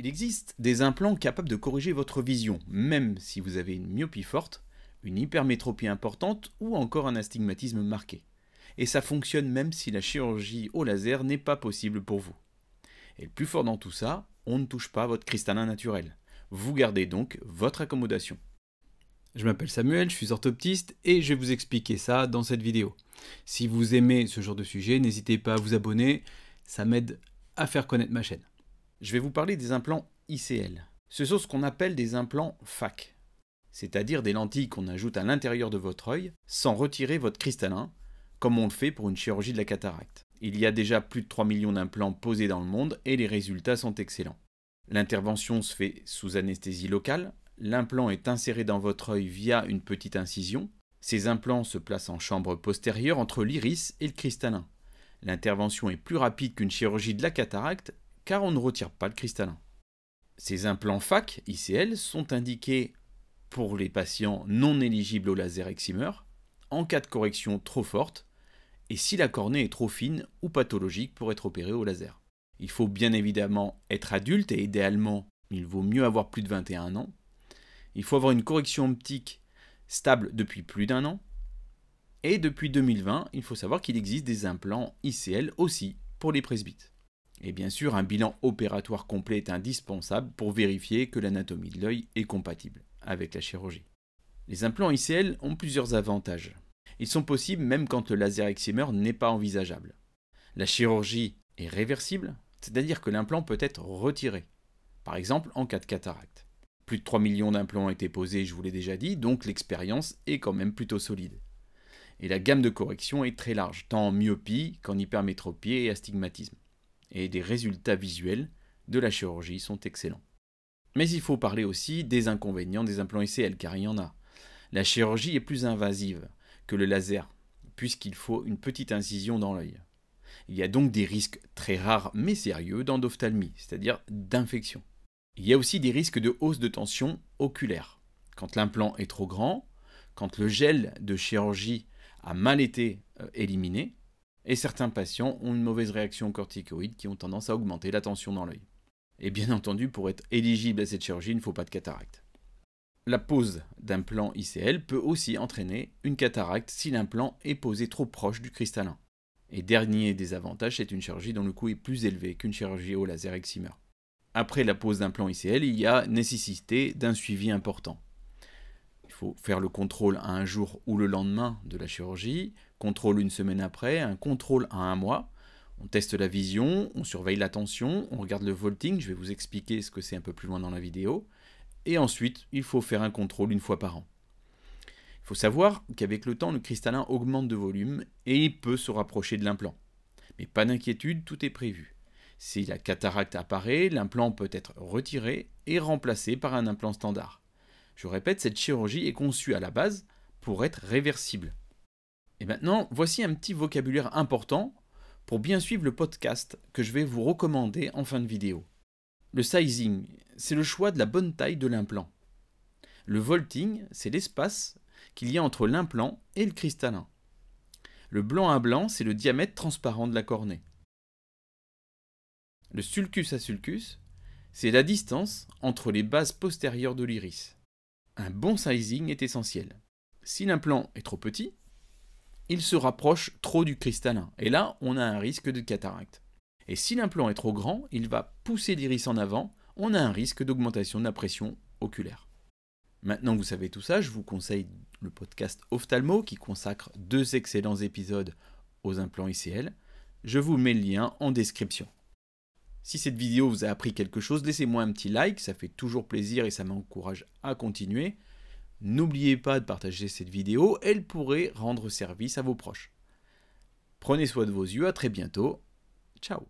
Il existe des implants capables de corriger votre vision, même si vous avez une myopie forte, une hypermétropie importante ou encore un astigmatisme marqué. Et ça fonctionne même si la chirurgie au laser n'est pas possible pour vous. Et le plus fort dans tout ça, on ne touche pas votre cristallin naturel. Vous gardez donc votre accommodation. Je m'appelle Samuel, je suis orthoptiste et je vais vous expliquer ça dans cette vidéo. Si vous aimez ce genre de sujet, n'hésitez pas à vous abonner, ça m'aide à faire connaître ma chaîne. Je vais vous parler des implants ICL. Ce sont ce qu'on appelle des implants FAC, c'est-à-dire des lentilles qu'on ajoute à l'intérieur de votre œil sans retirer votre cristallin, comme on le fait pour une chirurgie de la cataracte. Il y a déjà plus de 3 millions d'implants posés dans le monde et les résultats sont excellents. L'intervention se fait sous anesthésie locale, l'implant est inséré dans votre œil via une petite incision. Ces implants se placent en chambre postérieure entre l'iris et le cristallin. L'intervention est plus rapide qu'une chirurgie de la cataracte car on ne retire pas le cristallin. Ces implants FAC, ICL, sont indiqués pour les patients non éligibles au laser excimer, en cas de correction trop forte, et si la cornée est trop fine ou pathologique pour être opérée au laser. Il faut bien évidemment être adulte et idéalement, il vaut mieux avoir plus de 21 ans. Il faut avoir une correction optique stable depuis plus d'1 an. Et depuis 2020, il faut savoir qu'il existe des implants ICL aussi pour les presbytes. Et bien sûr, un bilan opératoire complet est indispensable pour vérifier que l'anatomie de l'œil est compatible avec la chirurgie. Les implants ICL ont plusieurs avantages. Ils sont possibles même quand le laser excimer n'est pas envisageable. La chirurgie est réversible, c'est-à-dire que l'implant peut être retiré, par exemple en cas de cataracte. Plus de 3 millions d'implants ont été posés, je vous l'ai déjà dit, donc l'expérience est quand même plutôt solide. Et la gamme de correction est très large, tant en myopie qu'en hypermétropie et astigmatisme. Et les résultats visuels de la chirurgie sont excellents. Mais il faut parler aussi des inconvénients des implants ICL, car il y en a. La chirurgie est plus invasive que le laser, puisqu'il faut une petite incision dans l'œil. Il y a donc des risques très rares mais sérieux d'endophtalmie, c'est-à-dire d'infection. Il y a aussi des risques de hausse de tension oculaire. Quand l'implant est trop grand, quand le gel de chirurgie a mal été éliminé, et certains patients ont une mauvaise réaction aux corticoïdes qui ont tendance à augmenter la tension dans l'œil. Et bien entendu, pour être éligible à cette chirurgie, il ne faut pas de cataracte. La pose d'implant ICL peut aussi entraîner une cataracte si l'implant est posé trop proche du cristallin. Et dernier des avantages, c'est une chirurgie dont le coût est plus élevé qu'une chirurgie au laser excimer. Après la pose d'implant ICL, il y a nécessité d'un suivi important. Il faut faire le contrôle à un jour ou le lendemain de la chirurgie, contrôle une semaine après, un contrôle à 1 mois. On teste la vision, on surveille la tension, on regarde le vaulting, je vais vous expliquer ce que c'est un peu plus loin dans la vidéo. Et ensuite, il faut faire un contrôle 1 fois par an. Il faut savoir qu'avec le temps, le cristallin augmente de volume et il peut se rapprocher de l'implant. Mais pas d'inquiétude, tout est prévu. Si la cataracte apparaît, l'implant peut être retiré et remplacé par un implant standard. Je répète, cette chirurgie est conçue à la base pour être réversible. Et maintenant, voici un petit vocabulaire important pour bien suivre le podcast que je vais vous recommander en fin de vidéo. Le sizing, c'est le choix de la bonne taille de l'implant. Le vaulting, c'est l'espace qu'il y a entre l'implant et le cristallin. Le blanc à blanc, c'est le diamètre transparent de la cornée. Le sulcus à sulcus, c'est la distance entre les bases postérieures de l'iris. Un bon sizing est essentiel. Si l'implant est trop petit, il se rapproche trop du cristallin, et là, on a un risque de cataracte. Et si l'implant est trop grand, il va pousser l'iris en avant, on a un risque d'augmentation de la pression oculaire. Maintenant que vous savez tout ça, je vous conseille le podcast Ophthalmo qui consacre 2 excellents épisodes aux implants ICL. Je vous mets le lien en description. Si cette vidéo vous a appris quelque chose, laissez-moi un petit like, ça fait toujours plaisir et ça m'encourage à continuer. N'oubliez pas de partager cette vidéo, elle pourrait rendre service à vos proches. Prenez soin de vos yeux, à très bientôt. Ciao.